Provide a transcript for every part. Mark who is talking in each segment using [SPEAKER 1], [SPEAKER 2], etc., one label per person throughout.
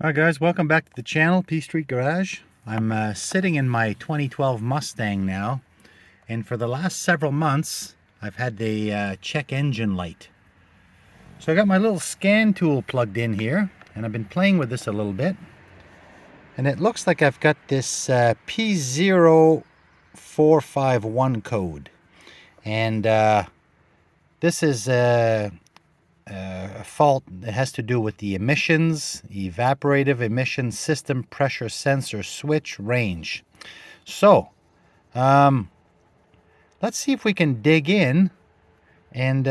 [SPEAKER 1] Alright guys, welcome back to the channel, P Street Garage. I'm sitting in my 2012 Mustang now, and for the last several months I've had the check engine light. So I got my little scan tool plugged in here, and I've been playing with this a little bit, and it looks like I've got this P0451 code, and this is a fault that has to do with the emissions, evaporative emission system pressure sensor switch range. So let's see if we can dig in and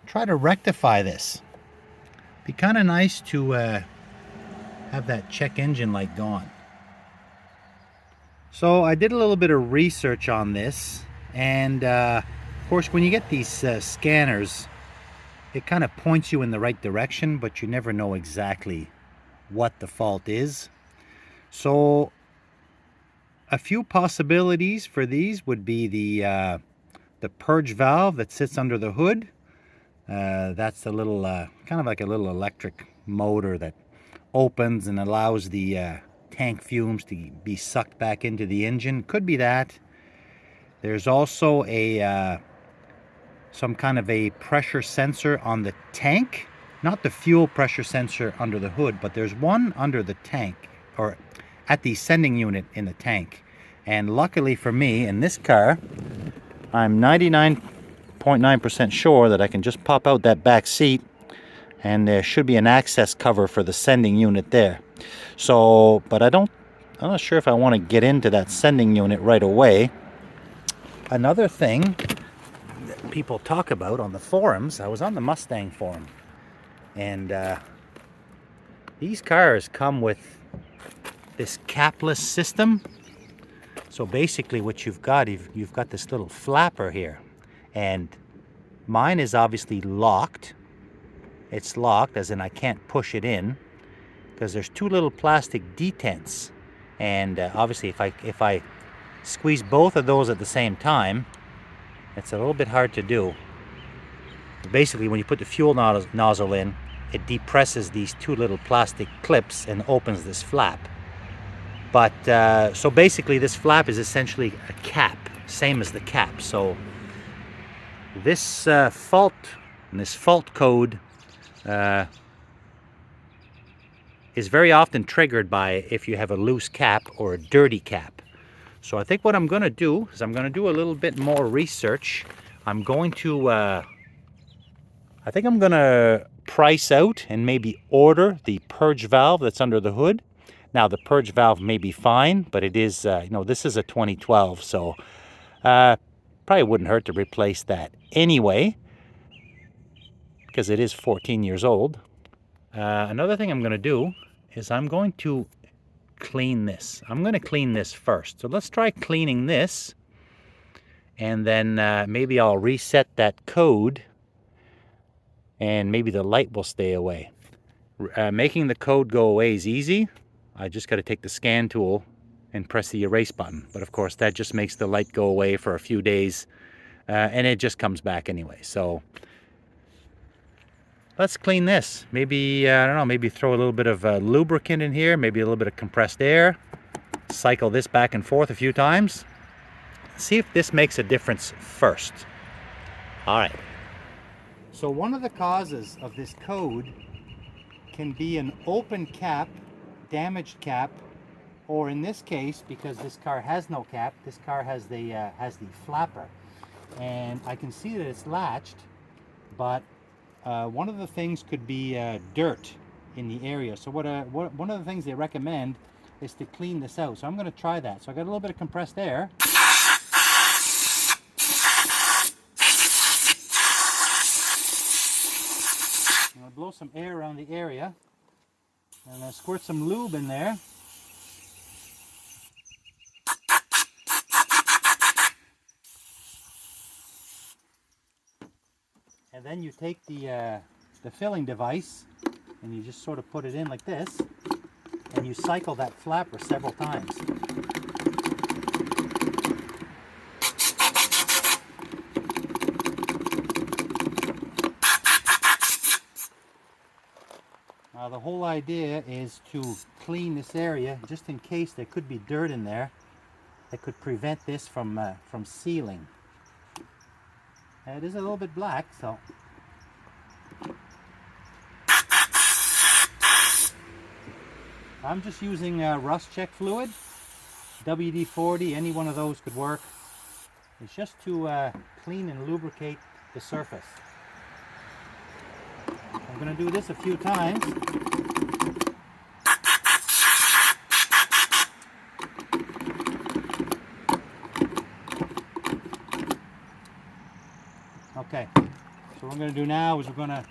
[SPEAKER 1] try to rectify this. Be kind of nice to have that check engine light gone. So I did a little bit of research on this, and of course when you get these scanners, it kind of points you in the right direction, but you never know exactly what the fault is. So a few possibilities for these would be the purge valve that sits under the hood. That's the little kind of like a little electric motor that opens and allows the tank fumes to be sucked back into the engine. Could be that. There's also some kind of a pressure sensor on the tank, not the fuel pressure sensor under the hood, but there's one under the tank, or at the sending unit in the tank. And luckily for me, in this car, I'm 99.9% sure that I can just pop out that back seat, and there should be an access cover for the sending unit there. So, but I'm not sure if I want to get into that sending unit right away. Another thing people talk about on the forums, I was on the Mustang forum, and these cars come with this capless system. So basically what you've got this little flapper here, and mine is obviously locked. It's locked, as in I can't push it in, because there's two little plastic detents, and obviously if I squeeze both of those at the same time, it's a little bit hard to do. Basically, when you put the fuel nozzle in, it depresses these two little plastic clips and opens this flap. But so basically this flap is essentially a cap, same as the cap. So this fault code is very often triggered by if you have a loose cap or a dirty cap. So I think what I'm going to do is I'm going to do a little bit more research. I'm going to, I think I'm going to price out and maybe order the purge valve that's under the hood. Now the purge valve may be fine, but it is, this is a 2012, so probably wouldn't hurt to replace that anyway, because it is 14 years old. Another thing I'm going to do is I'm going to clean this. I'm going to clean this first. So let's try cleaning this, and then maybe I'll reset that code, and maybe the light will stay away. Making the code go away is easy. I just got to take the scan tool and press the erase button. But of course that just makes the light go away for a few days, and it just comes back anyway. So let's clean this. Maybe, I don't know, maybe throw a little bit of lubricant in here, maybe a little bit of compressed air. Cycle this back and forth a few times. See if this makes a difference first. All right. So one of the causes of this code can be an open cap, damaged cap, or in this case, because this car has no cap, this car has the flapper. And I can see that it's latched, but one of the things could be dirt in the area. So one of the things they recommend is to clean this out. So I'm going to try that. So I got a little bit of compressed air. I'm going to blow some air around the area, and I squirt some lube in there. And then you take the filling device and you just sort of put it in like this, and you cycle that flapper several times. The whole idea is to clean this area just in case there could be dirt in there that could prevent this from sealing. It is a little bit black, so I'm just using rust check fluid, WD-40, any one of those could work. It's just to clean and lubricate the surface. I'm going to do this a few times. Okay, so what we're going to do now is we're going to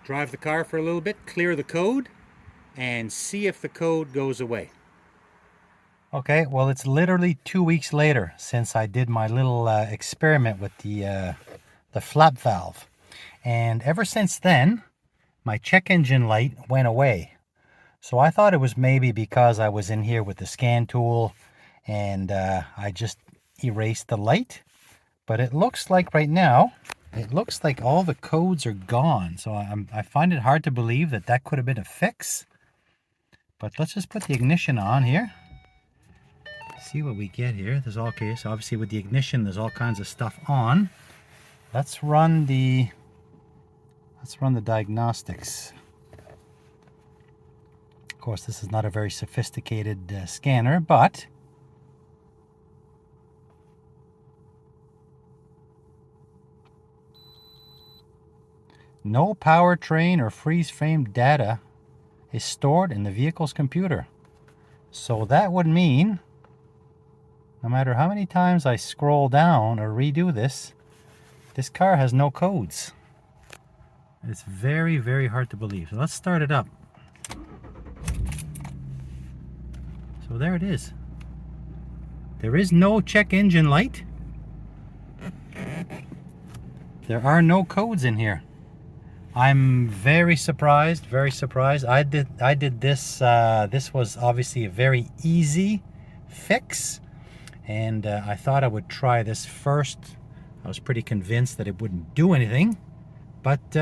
[SPEAKER 1] drive the car for a little bit, clear the code, and see if the code goes away. Okay, well, it's literally 2 weeks later since I did my little experiment with the flap valve. And ever since then, my check engine light went away. So I thought it was maybe because I was in here with the scan tool and I just erased the light. But it looks like right now, it looks like all the codes are gone. So I find it hard to believe that that could have been a fix. But let's just put the ignition on here. See what we get here. There's all, okay, so obviously with the ignition, there's all kinds of stuff on. Let's run the diagnostics. Of course, this is not a very sophisticated scanner, but no powertrain or freeze frame data is stored in the vehicle's computer. So that would mean no matter how many times I scroll down or redo this, this car has no codes. It's very, very hard to believe. So let's start it up. So there it is. There is no check engine light. There are no codes in here. I'm very surprised, very surprised. I did this, this was obviously a very easy fix. And I thought I would try this first. I was pretty convinced that it wouldn't do anything. But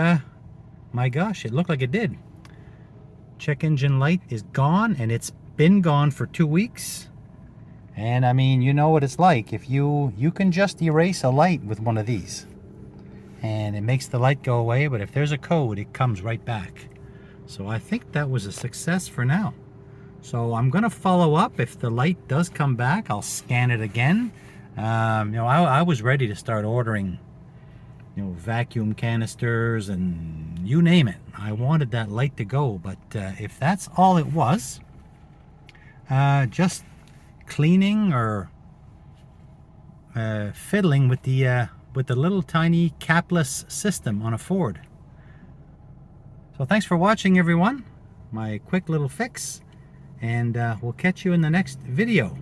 [SPEAKER 1] my gosh, it looked like it did. Check engine light is gone, and it's been gone for 2 weeks. And I mean, you know what it's like. If you can just erase a light with one of these. And it makes the light go away, but if there's a code, it comes right back. So I think that was a success for now. So I'm going to follow up. If the light does come back, I'll scan it again. You know, I was ready to start ordering, you know, vacuum canisters and you name it. I wanted that light to go, but if that's all it was, just cleaning or fiddling with the little tiny capless system on a Ford. So thanks for watching, everyone. My quick little fix, and we'll catch you in the next video.